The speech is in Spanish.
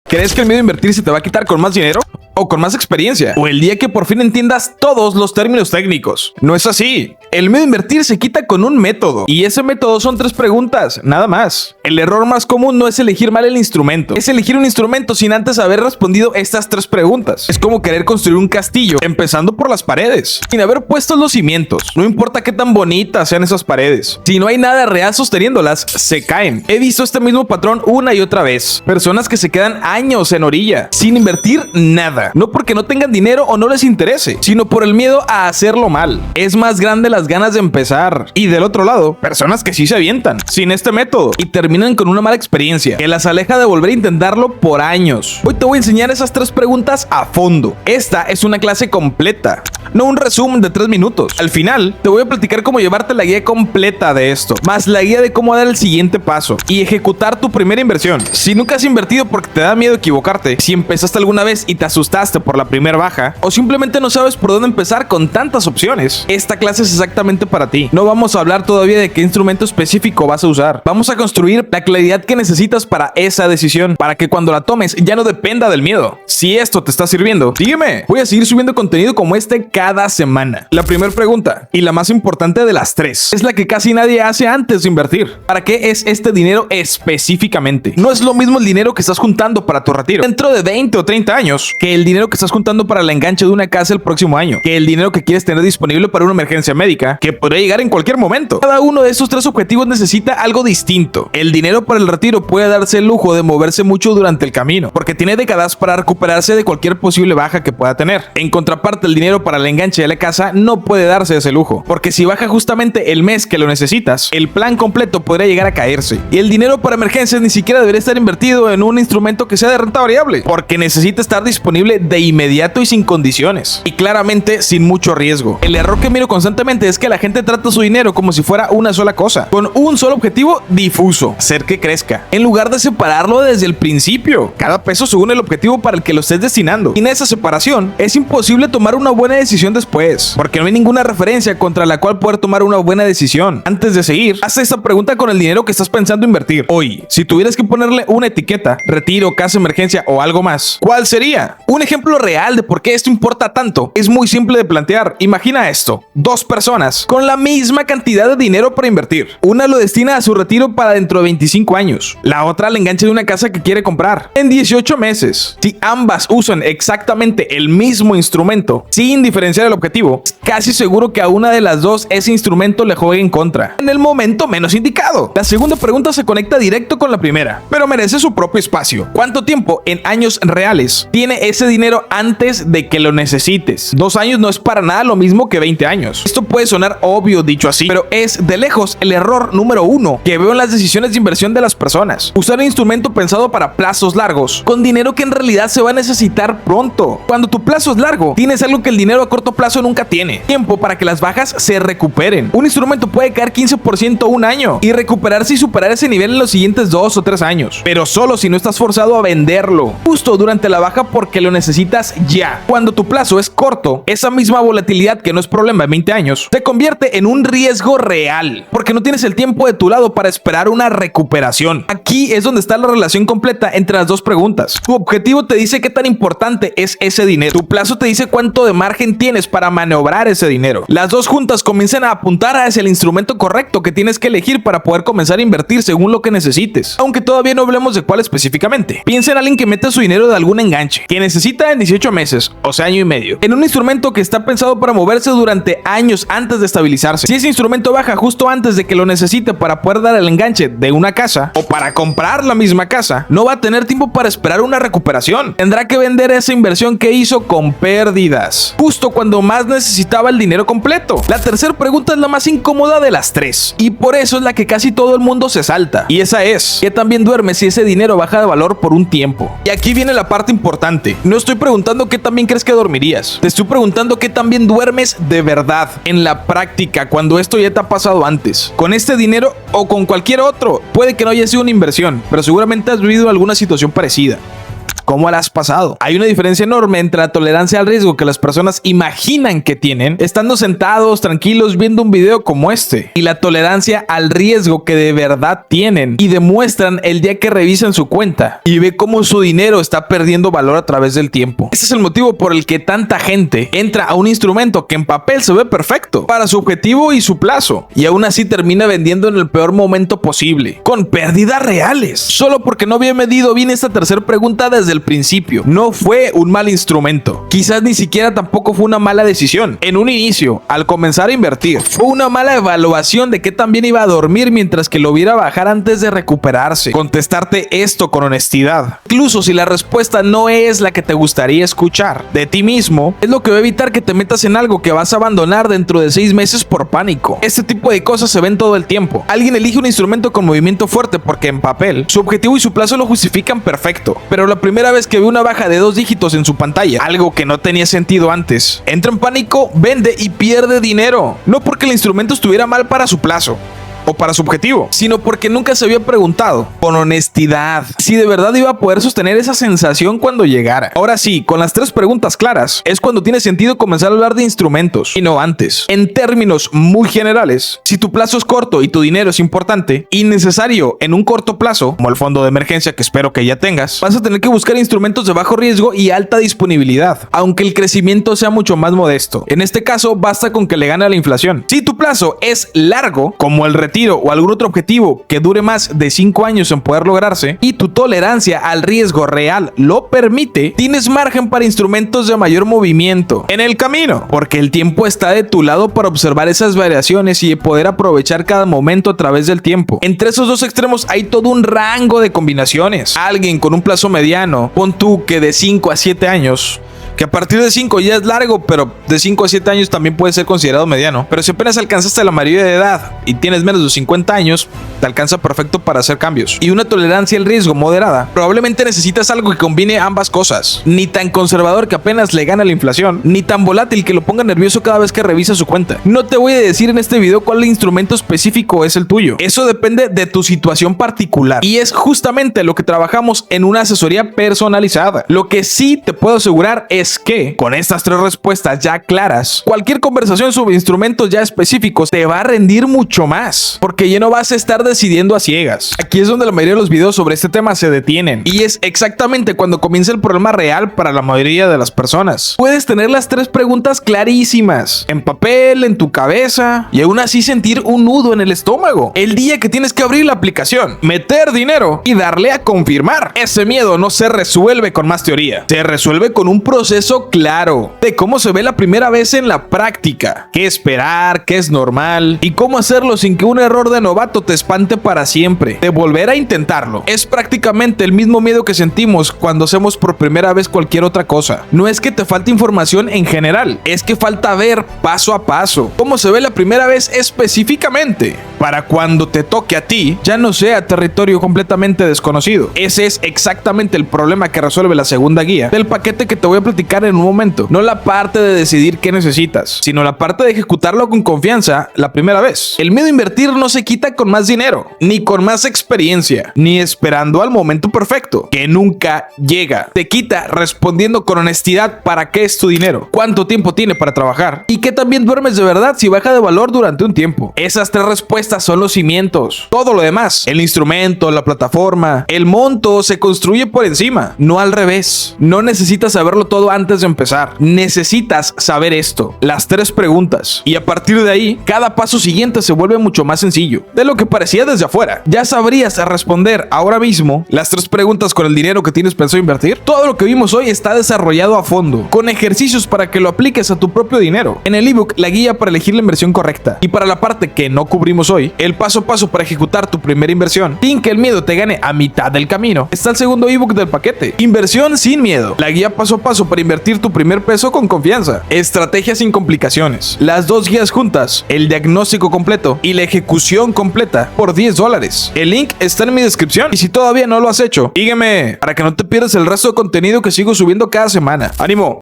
¿Crees que el miedo a invertir se te va a quitar con más dinero? ¿O con más experiencia? ¿O el día que por fin entiendas todos los términos técnicos? No es así. El miedo a invertir se quita con un método. Y ese método son 3 preguntas, nada más. El error más común no es elegir mal el instrumento. Es elegir un instrumento sin antes haber respondido estas 3 preguntas. Es como querer construir un castillo, empezando por las paredes, sin haber puesto los cimientos. No importa qué tan bonitas sean esas paredes. Si no hay nada real sosteniéndolas, se caen. He visto este mismo patrón una y otra vez. Personas que se quedan años en orilla, sin invertir nada. No porque no tengan dinero o no les interese, sino por el miedo a hacerlo mal. Es más grande las ganas de empezar. Y del otro lado, personas que sí se avientan sin este método y terminan con una mala experiencia que las aleja de volver a intentarlo por años. Hoy te voy a enseñar esas 3 preguntas a fondo. Esta es una clase completa, no un resumen de 3 minutos. Al final, te voy a platicar cómo llevarte la guía completa de esto, más la guía de cómo dar el siguiente paso y ejecutar tu primera inversión. Si nunca has invertido porque te da miedo equivocarte, si empezaste alguna vez y te asustaste por la primera baja, o simplemente no sabes por dónde empezar con tantas opciones, esta clase es exactamente para ti. No vamos a hablar todavía de qué instrumento específico vas a usar. Vamos a construir la claridad que necesitas para esa decisión, para que cuando la tomes ya no dependa del miedo. Si esto te está sirviendo, sígueme. Voy a seguir subiendo contenido como este cada semana. La primera pregunta, y la más importante de las 3, es la que casi nadie hace antes de invertir. ¿Para qué es este dinero específicamente? No es lo mismo el dinero que estás juntando para tu retiro dentro de 20 o 30 años que el dinero que estás juntando para el enganche de una casa el próximo año, que el dinero que quieres tener disponible para una emergencia médica que podría llegar en cualquier momento. Cada uno de esos 3 objetivos necesita algo distinto. El dinero para el retiro puede darse el lujo de moverse mucho durante el camino, porque tiene décadas para recuperarse de cualquier posible baja que pueda tener. En contraparte, el dinero para el enganche de la casa no puede darse ese lujo, porque si baja justamente el mes que lo necesitas, el plan completo podría llegar a caerse. Y el dinero para emergencias ni siquiera debería estar invertido en un instrumento que sea de renta variable, porque necesita estar disponible de inmediato y sin condiciones, y claramente sin mucho riesgo. El error que miro constantemente es que la gente trata su dinero como si fuera una sola cosa, con un solo objetivo difuso: hacer que crezca, en lugar de separarlo desde el principio. Cada peso según el objetivo para el que lo estés destinando. Sin esa separación, es imposible tomar una buena decisión después, porque no hay ninguna referencia contra la cual poder tomar una buena decisión. Antes de seguir, haz esta pregunta con el dinero que estás pensando invertir. Hoy, si tuvieras que ponerle una etiqueta, retiro, casa, emergencia o algo más, ¿cuál sería? Un ejemplo real de por qué esto importa tanto es muy simple de plantear. Imagina esto: 2 personas con la misma cantidad de dinero para invertir. Una lo destina a su retiro para dentro de 25 años. La otra al enganche de una casa que quiere comprar en 18 meses. Si ambas usan exactamente el mismo instrumento, sin diferenciar el objetivo, es casi seguro que a una de las dos ese instrumento le juegue en contra en el momento menos indicado. La segunda pregunta se conecta directo con la primera, pero merece su propio espacio. ¿Cuánto tiempo en años reales tiene ese dinero antes de que lo necesites? 2 años no es para nada lo mismo que 20 años. Esto puede sonar obvio dicho así, pero es de lejos el error número 1 que veo en las decisiones de inversión de las personas. Usar un instrumento pensado para plazos largos, con dinero que en realidad se va a necesitar pronto. Cuando tu plazo es largo, tienes algo que el dinero a corto plazo nunca tiene: tiempo para que las bajas se recuperen. Un instrumento puede caer 15% un año y recuperarse y superar ese nivel en los siguientes 2 o 3 años, pero solo si no estás forzado a venderlo justo durante la baja porque lo necesitas ya. Cuando tu plazo es corto, esa misma volatilidad que no es problema en 20 años se convierte en un riesgo real, porque no tienes el tiempo de tu lado para esperar una recuperación. Aquí es donde está la relación completa entre las 2 preguntas. Tu objetivo te dice qué tan importante es ese dinero. Tu plazo te dice cuánto de margen tienes para maniobrar ese dinero. Las 2 juntas comienzan a apuntar hacia el instrumento correcto que tienes que elegir para poder comenzar a invertir según lo que necesites, aunque todavía no hablemos de cuál específicamente. Piensa en alguien que mete su dinero de algún enganche que necesita en 18 meses, o sea, año y medio, en un instrumento que está pensado para moverse durante años antes de estabilizarse. Si ese instrumento baja justo antes de que lo necesite para poder dar el enganche de una casa o para comprar la misma casa, no va a tener tiempo para esperar una recuperación. Tendrá que vender esa inversión que hizo con pérdidas, justo cuando más necesitaba el dinero completo. La tercera pregunta es la más incómoda de las 3, y por eso es la que casi todo el mundo se salta, y esa es: ¿qué tan bien duermes si ese dinero baja de valor por un tiempo? Y aquí viene la parte importante. No estoy preguntando qué tan bien crees que dormirías, te estoy preguntando qué tan bien duermes de verdad, en la práctica, cuando esto ya te ha pasado antes, con este dinero o con cualquier otro. Puede que no haya sido una inversión, pero seguramente has vivido alguna situación parecida. ¿Cómo la has pasado? Hay una diferencia enorme entre la tolerancia al riesgo que las personas imaginan que tienen estando sentados tranquilos viendo un video como este, y la tolerancia al riesgo que de verdad tienen y demuestran el día que revisan su cuenta y ve cómo su dinero está perdiendo valor a través del tiempo. Ese es el motivo por el que tanta gente entra a un instrumento que en papel se ve perfecto para su objetivo y su plazo, y aún así termina vendiendo en el peor momento posible, con pérdidas reales, solo porque no había medido bien esta tercera pregunta desde el principio. No fue un mal instrumento, quizás ni siquiera tampoco fue una mala decisión en un inicio al comenzar a invertir. Fue una mala evaluación de qué tan bien iba a dormir mientras que lo viera bajar antes de recuperarse. Contestarte esto con honestidad, incluso si la respuesta no es la que te gustaría escuchar de ti mismo, es lo que va a evitar que te metas en algo que vas a abandonar dentro de 6 meses por pánico. Este tipo de cosas se ven todo el tiempo. Alguien elige un instrumento con movimiento fuerte porque en papel su objetivo y su plazo lo justifican perfecto, pero la primera vez que ve una baja de 2 dígitos en su pantalla, algo que no tenía sentido antes, entra en pánico, vende y pierde dinero. No porque el instrumento estuviera mal para su plazo o para su objetivo, sino porque nunca se había preguntado con honestidad si de verdad iba a poder sostener esa sensación cuando llegara. Ahora sí, con las 3 preguntas claras, es cuando tiene sentido comenzar a hablar de instrumentos y no antes. En términos muy generales, si tu plazo es corto y tu dinero es importante y necesario en un corto plazo, como el fondo de emergencia que espero que ya tengas, vas a tener que buscar instrumentos de bajo riesgo y alta disponibilidad, aunque el crecimiento sea mucho más modesto. En este caso, basta con que le gane a la inflación. Si tu plazo es largo, como el retiro o algún otro objetivo que dure más de 5 años en poder lograrse y tu tolerancia al riesgo real lo permite, tienes margen para instrumentos de mayor movimiento en el camino, porque el tiempo está de tu lado para observar esas variaciones y poder aprovechar cada momento a través del tiempo. Entre esos dos extremos hay todo un rango de combinaciones. Alguien con un plazo mediano, pon tú que de 5 a 7 años, que a partir de 5 ya es largo, pero de 5 a 7 años también puede ser considerado mediano. Pero si apenas alcanzaste la mayoría de edad y tienes menos de 50 años, te alcanza perfecto para hacer cambios. Y una tolerancia al riesgo moderada, probablemente necesitas algo que combine ambas cosas. Ni tan conservador que apenas le gana la inflación, ni tan volátil que lo ponga nervioso cada vez que revisa su cuenta. No te voy a decir en este video cuál instrumento específico es el tuyo. Eso depende de tu situación particular. Y es justamente lo que trabajamos en una asesoría personalizada. Lo que sí te puedo asegurar es que con estas 3 respuestas ya claras, cualquier conversación sobre instrumentos ya específicos te va a rendir mucho más, porque ya no vas a estar decidiendo a ciegas. Aquí es donde la mayoría de los videos sobre este tema se detienen, y es exactamente cuando comienza el problema real para la mayoría de las personas. Puedes tener las 3 preguntas clarísimas en papel, en tu cabeza, y aún así sentir un nudo en el estómago el día que tienes que abrir la aplicación, meter dinero y darle a confirmar. Ese miedo no se resuelve con más teoría, se resuelve con un proceso claro de cómo se ve la primera vez en la práctica, qué esperar, qué es normal y cómo hacerlo sin que un error de novato te espante para siempre, de volver a intentarlo. Es prácticamente el mismo miedo que sentimos cuando hacemos por primera vez cualquier otra cosa. No es que te falte información en general, es que falta ver paso a paso cómo se ve la primera vez específicamente, para cuando te toque a ti ya no sea territorio completamente desconocido. Ese es exactamente el problema que resuelve la segunda guía del paquete que te voy a platicar en un momento. No la parte de decidir qué necesitas, sino la parte de ejecutarlo con confianza la primera vez. El miedo a invertir no se quita con más dinero, ni con más experiencia, ni esperando al momento perfecto, que nunca llega. Te quita respondiendo con honestidad para qué es tu dinero, cuánto tiempo tiene para trabajar y que también duermes de verdad si baja de valor durante un tiempo. Esas 3 respuestas son los cimientos. Todo lo demás, el instrumento, la plataforma, el monto, se construye por encima, no al revés. No necesitas saberlo todo antes de empezar. Necesitas saber esto, las 3 preguntas, y a partir de ahí, cada paso siguiente se vuelve mucho más sencillo de lo que parecía desde afuera. Ya sabrías responder ahora mismo las 3 preguntas con el dinero que tienes pensado invertir. Todo lo que vimos hoy está desarrollado a fondo, con ejercicios para que lo apliques a tu propio dinero. En el ebook, la guía para elegir la inversión correcta, y para la parte que no cubrimos hoy, el paso a paso para ejecutar tu primera inversión sin que el miedo te gane a mitad del camino, está el segundo ebook del paquete, Inversión sin miedo, la guía paso a paso para invertir tu primer peso con confianza, estrategias sin complicaciones, las 2 guías juntas, el diagnóstico completo y la ejecución completa por $10. El link está en mi descripción, y si todavía no lo has hecho, sígueme para que no te pierdas el resto de contenido que sigo subiendo cada semana. ¡Ánimo!